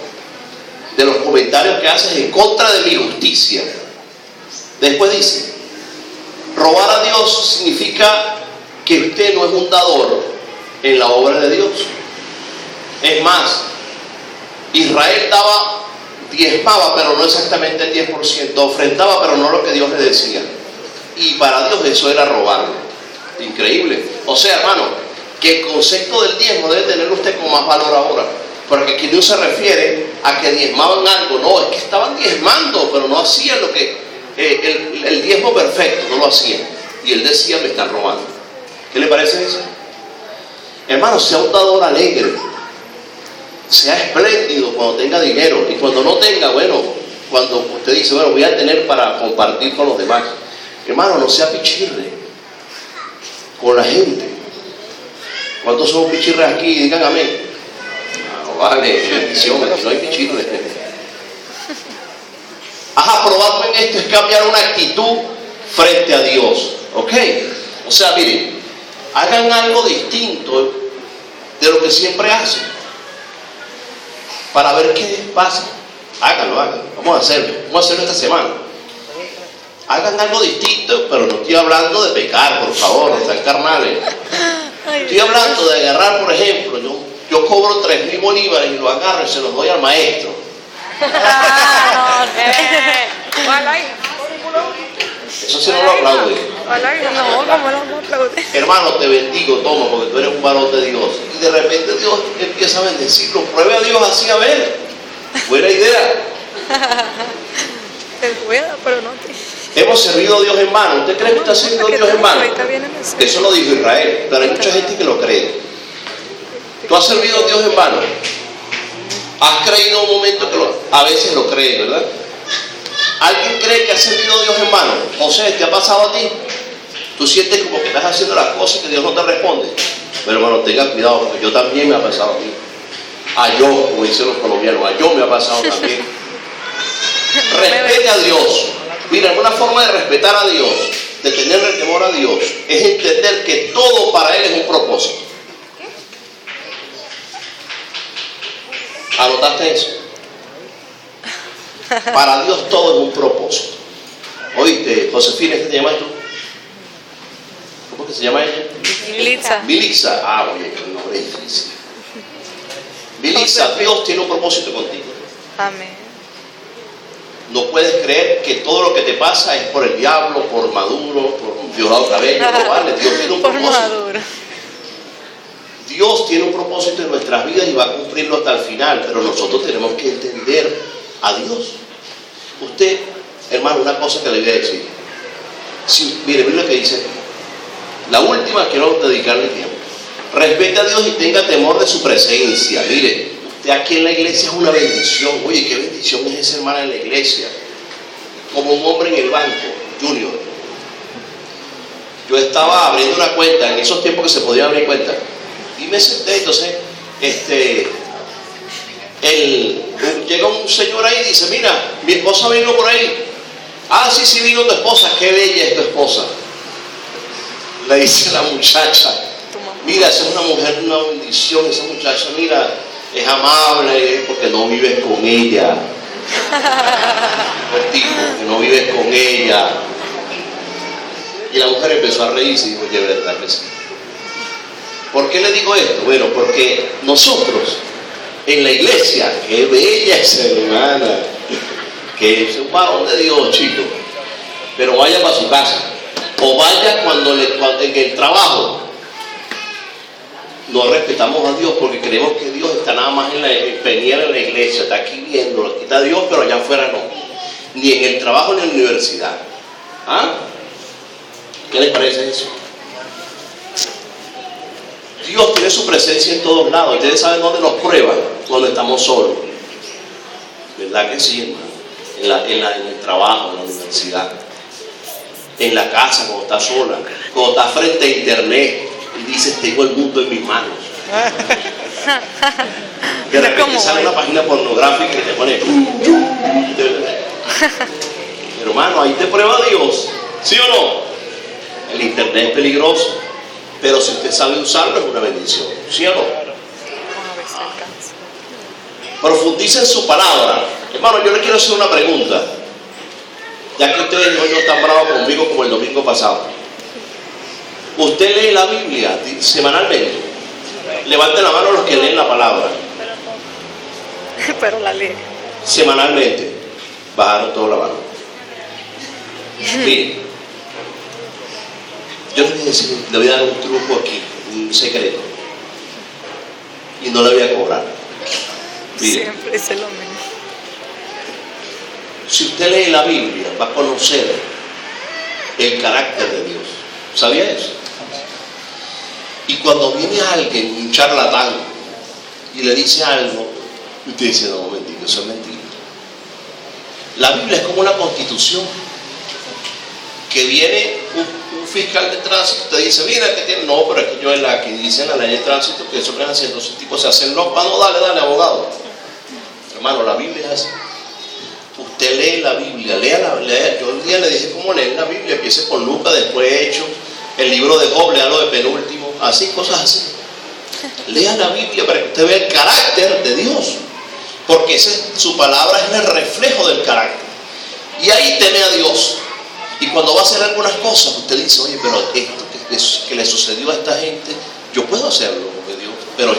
de los comentarios que haces en contra de mi justicia. Después dice: robar a Dios significa que usted no es un dador en la obra de Dios. Es más, Israel diezmaba, pero no exactamente el 10%, ofrendaba, pero no lo que Dios le decía. Y para Dios eso era robarlo. Increíble. O sea, hermano, que el concepto del diezmo debe tener usted con más valor ahora. Porque aquí no se refiere a que diezmaban algo, no, es que estaban diezmando, pero no hacían lo que el diezmo perfecto, no lo hacían. Y él decía: me están robando. ¿Qué le parece eso? Hermano, sea un dador alegre, sea espléndido cuando tenga dinero, y cuando no tenga, bueno, cuando usted dice: bueno, voy a tener para compartir con los demás. Hermano, no sea pichirre con la gente. ¿Cuántos son pichirres aquí? Digan amén. No vale, bendición, aquí no hay pichirres. Probarme en esto es cambiar una actitud frente a Dios. ¿Ok? O sea, miren, hagan algo distinto de lo que siempre hacen, para ver qué pasa. Háganlo. Vamos a hacerlo esta semana. Hagan algo distinto, pero no estoy hablando de pecar, por favor, no sean carnales. Estoy hablando de agarrar, por ejemplo, yo cobro 3,000 bolívares y lo agarro y se los doy al maestro. Ojalá y... Eso sí no lo aplaude. Ojalá y no, como no aplaude. Hermano, te bendigo, toma, porque tú eres un varón de Dios. Y de repente Dios empieza a bendecirlo. Pruebe a Dios así, a ver. Buena idea. Se pueda, pero no te... Hemos servido a Dios en vano. ¿Usted cree que está sirviendo a Dios en vano? Ahorita viene en el sueño. Eso lo dijo Israel, pero hay mucha gente que lo cree. ¿Tú has servido a Dios en vano? ¿Has creído un momento que a veces lo cree, verdad? ¿Alguien cree que ha servido a Dios en vano? José, ¿te ha pasado a ti? Tú sientes como que estás haciendo las cosas y que Dios no te responde. Pero hermano, tenga cuidado, porque yo también me ha pasado a mí. A yo, como dicen los colombianos, a yo me ha pasado también. Respete a Dios. Mira, una forma de respetar a Dios, de tenerle temor a Dios, es entender que todo para Él es un propósito. ¿Anotaste eso? Para Dios todo es un propósito. ¿Oíste, Josefina, qué te llamas tú? ¿Cómo que se llama ella? Militza. Militza. Ah, oye, el nombre es difícil. Militza, Dios tiene un propósito contigo. Amén. No puedes creer que todo lo que te pasa es por el diablo, por Maduro, por Diosdado Cabello. No vale, Dios tiene un Por propósito. Maduro. Dios tiene un propósito en nuestras vidas y va a cumplirlo hasta el final, pero nosotros tenemos que entender a Dios. Usted, hermano, una cosa que le voy a decir. Mire lo que dice. La última, quiero dedicarle tiempo. Respete a Dios y tenga temor de su presencia. Mire, usted aquí en la iglesia es una bendición. Oye, qué bendición es esa hermana en la iglesia. Como un hombre en el banco, Junior. Yo estaba abriendo una cuenta, en esos tiempos que se podía abrir cuenta. Y me senté, entonces, llega un señor ahí y dice, mira, mi esposa vino por ahí. Ah, sí, vino tu esposa, qué bella es tu esposa. Le dice la muchacha, mira, esa es una mujer, una bendición, esa muchacha, mira, es amable, porque no vives con ella. Que no vives con ella. Y la mujer empezó a reírse y dijo, oye, verdad que sí. ¿Por qué le digo esto? Bueno, porque nosotros en la iglesia, qué bella esa hermana, que es un varón de Dios, chico, pero vaya para su casa, o vaya cuando en el trabajo, no respetamos a Dios porque creemos que Dios está nada más en la iglesia, está aquí viendo, aquí está Dios, pero allá afuera no, ni en el trabajo ni en la universidad. ¿Ah? ¿Qué les parece eso? Dios tiene su presencia en todos lados. Ustedes saben dónde nos prueba, cuando estamos solos. ¿Verdad que sí, hermano? En el trabajo, en la universidad, en la casa, cuando estás sola, cuando estás frente a internet y dices, tengo el mundo en mis manos. De repente sale una página pornográfica y te pone pero hermano, ahí te prueba Dios, ¿sí o no? El internet es peligroso, pero si usted sabe usarlo es una bendición, ¿sí o no? Profundice en su palabra. Hermano, yo le quiero hacer una pregunta, ya que ustedes hoy no están bravos conmigo como el domingo pasado. ¿Usted lee la Biblia semanalmente? Levante la mano los que leen la palabra. Pero la lee. Semanalmente. Bajaron toda la mano. Miren, yo le voy a dar un truco aquí, un secreto. Y no le voy a cobrar. Miren, siempre es lo mismo. Si usted lee la Biblia, va a conocer el carácter de Dios. ¿Sabía eso? Y cuando viene alguien, un charlatán, y le dice algo, usted dice, no, mentira, eso es mentira. La Biblia es como una constitución, que viene un fiscal de tránsito y te dice, mira, que tiene, no, pero es que yo en la que dicen la ley de tránsito, que eso que están haciendo, esos tipos se hacen locos, no, dale, abogado. Hermano, la Biblia es así. Usted lee la Biblia, lea. Yo un día le dije cómo leer la Biblia, empiece con Lucas, después Hechos, el libro de Job, lea lo de penúltimo, así, cosas así. Lea la Biblia para que usted vea el carácter de Dios, porque su palabra es el reflejo del carácter. Y ahí teme a Dios. Y cuando va a hacer algunas cosas, usted dice, oye, pero esto que le sucedió a esta gente, yo puedo hacerlo, porque Dios, pero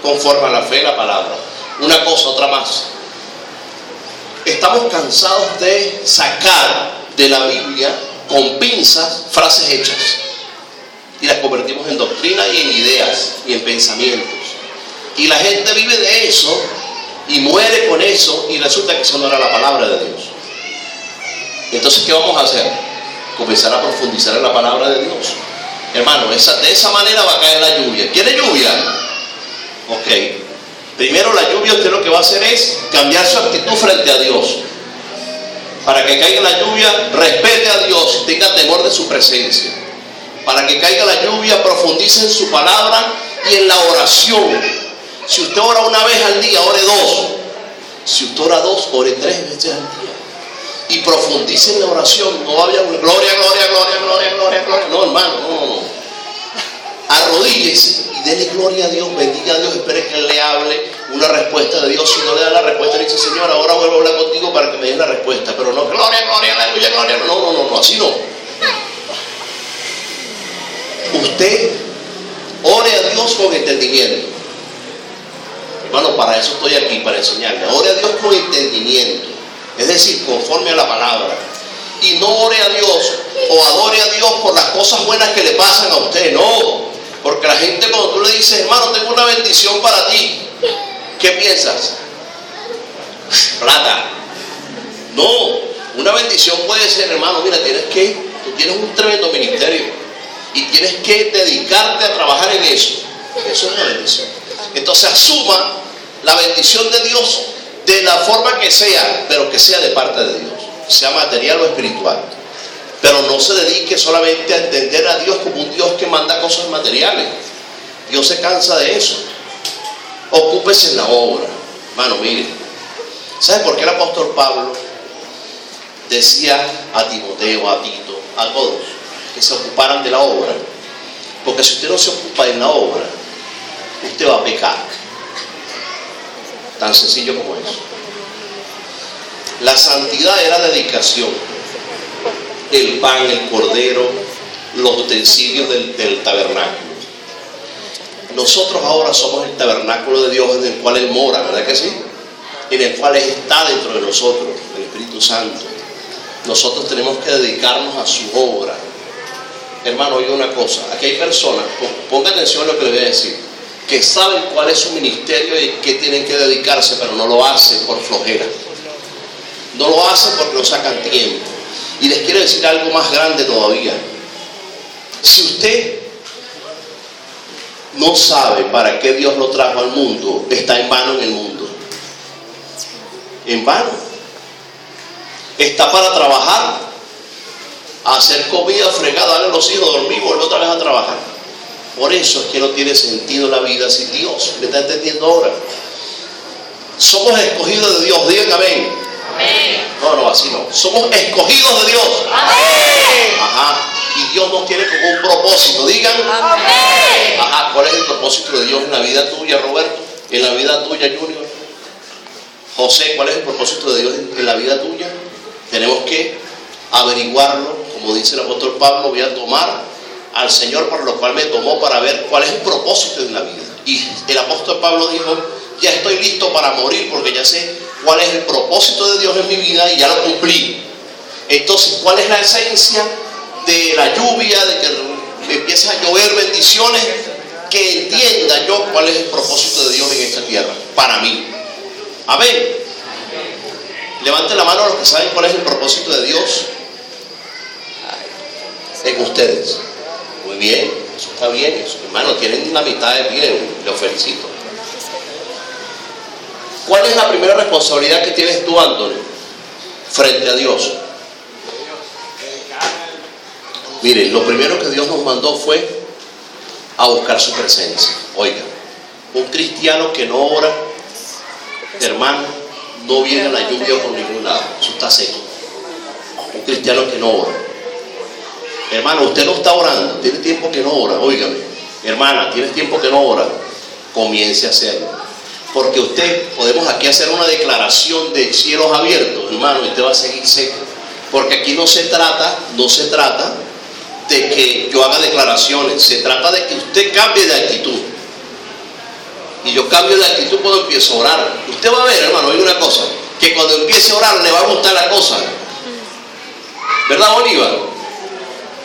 conforme a la fe, la palabra. Una cosa, otra más. estamos cansados de sacar de la Biblia con pinzas frases hechas y las convertimos en doctrina y en ideas y en pensamientos, y la gente vive de eso y muere con eso, y resulta que eso no era la palabra de Dios. Entonces, ¿qué vamos a hacer? Comenzar a profundizar en la palabra de Dios. Hermano, de esa manera va a caer la lluvia. ¿Quiere lluvia? Ok. Primero, la lluvia, usted lo que va a hacer es cambiar su actitud frente a Dios. Para que caiga la lluvia, respete a Dios, tenga temor de su presencia. Para que caiga la lluvia, profundice en su palabra y en la oración. Si usted ora una vez al día, ore 2. Si usted ora 2, ore 3 veces al día. Y profundice en la oración. No vaya gloria, gloria, gloria, gloria, gloria, gloria. No, hermano, no. Arrodíllese y dele gloria a Dios, bendiga a Dios, espere que Él le hable una respuesta de Dios. Si no le da la respuesta, le dice: Señor, ahora vuelvo a hablar contigo para que me des la respuesta. Pero no, gloria, gloria, aleluya, gloria. No, así no. Usted ore a Dios con entendimiento. Hermano, para eso estoy aquí, para enseñarle. Ore a Dios con entendimiento. Es decir, conforme a la palabra. Y no ore a Dios o adore a Dios por las cosas buenas que le pasan a usted. No. Porque la gente, cuando tú le dices: hermano, tengo una bendición para ti, ¿qué piensas? Plata. No. Una bendición puede ser: hermano, mira, tú tienes un tremendo ministerio y tienes que dedicarte a trabajar en eso. Eso es una bendición. Entonces asuma la bendición de Dios de la forma que sea, pero que sea de parte de Dios, sea material o espiritual. Pero no se dedique solamente a entender a Dios como un Dios que manda cosas materiales. Dios se cansa de eso. Ocúpese en la obra. Hermano, mire, ¿sabe por qué el apóstol Pablo decía a Timoteo, a Tito, a todos que se ocuparan de la obra? Porque si usted no se ocupa en la obra, usted va a pecar. Tan sencillo como eso. La santidad era dedicación. El pan, el cordero, los utensilios del tabernáculo. Nosotros ahora somos el tabernáculo de Dios en el cual Él mora, ¿verdad que sí? En el cual Él está dentro de nosotros, el Espíritu Santo. Nosotros tenemos que dedicarnos a su obra. Hermano, oiga una cosa. Aquí hay personas, ponga atención a lo que les voy a decir, que saben cuál es su ministerio y qué tienen que dedicarse, pero no lo hacen por flojera. No lo hacen porque no sacan tiempo. Y les quiero decir algo más grande todavía. Si usted no sabe para qué Dios lo trajo al mundo, está en vano en el mundo. En vano. Está para trabajar, hacer comida, fregar, darle a los hijos, dormir, volver otra vez a trabajar. Por eso es que no tiene sentido la vida sin Dios. ¿Me está entendiendo ahora? Somos escogidos de Dios. Digan amén. Amén. No, así no. Somos escogidos de Dios. Amén. Ajá. Y Dios nos tiene como un propósito. Digan amén. Ajá. ¿Cuál es el propósito de Dios en la vida tuya, Roberto? En la vida tuya, Junior. José, ¿cuál es el propósito de Dios en la vida tuya? Tenemos que averiguarlo. Como dice el apóstol Pablo, voy a tomar al Señor por lo cual me tomó para ver cuál es el propósito de la vida. Y el apóstol Pablo dijo: ya estoy listo para morir porque ya sé cuál es el propósito de Dios en mi vida y ya lo cumplí. Entonces, ¿cuál es la esencia de la lluvia, de que empiece a llover bendiciones? Que entienda yo cuál es el propósito de Dios en esta tierra, para mí. Amén. Levante la mano a los que saben cuál es el propósito de Dios en ustedes. Muy bien, eso está bien, eso. Hermano, tienen la mitad de bien, los felicito. ¿Cuál es la primera responsabilidad que tienes tú, Antonio, frente a Dios? Miren, lo primero que Dios nos mandó fue a buscar su presencia. Oiga, un cristiano que no ora, hermano, no viene a la lluvia por ningún lado. Eso está seco. Un cristiano que no ora. Hermano, usted no está orando, tiene tiempo que no ora. Óigame, hermana, tienes tiempo que no ora. Comience a hacerlo. Porque usted, podemos aquí hacer una declaración de cielos abiertos, hermano, y usted va a seguir seco. Porque aquí no se trata de que yo haga declaraciones, se trata de que usted cambie de actitud. Y yo cambio de actitud cuando empiezo a orar. Usted va a ver, hermano, hay una cosa, que cuando empiece a orar le va a gustar la cosa. ¿Verdad, Bolívar?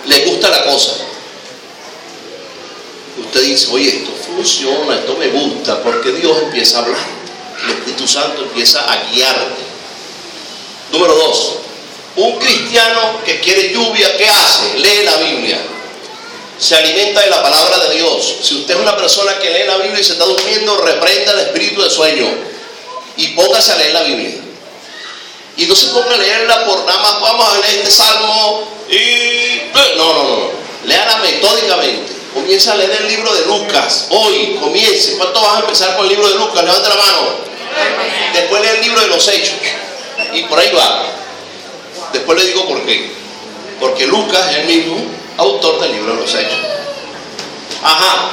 Le gusta la cosa. Usted dice, oye, esto funciona, esto me gusta, porque Dios empieza a hablar. El Espíritu Santo empieza a guiarte. Número 2. Un cristiano que quiere lluvia, ¿qué hace? Lee la Biblia. Se alimenta de la palabra de Dios. Si usted es una persona que lee la Biblia y se está durmiendo, reprenda el espíritu de sueño y póngase a leer la Biblia. Y no se ponga a leerla por nada más, vamos a leer este salmo y... No. Léala metódicamente. Comienza a leer el libro de Lucas. Hoy, comience. ¿Cuánto vas a empezar con el libro de Lucas? Levanta la mano. Después lee el libro de los Hechos. Y por ahí va. Después le digo por qué. Porque Lucas es el mismo autor del libro de los Hechos. Ajá.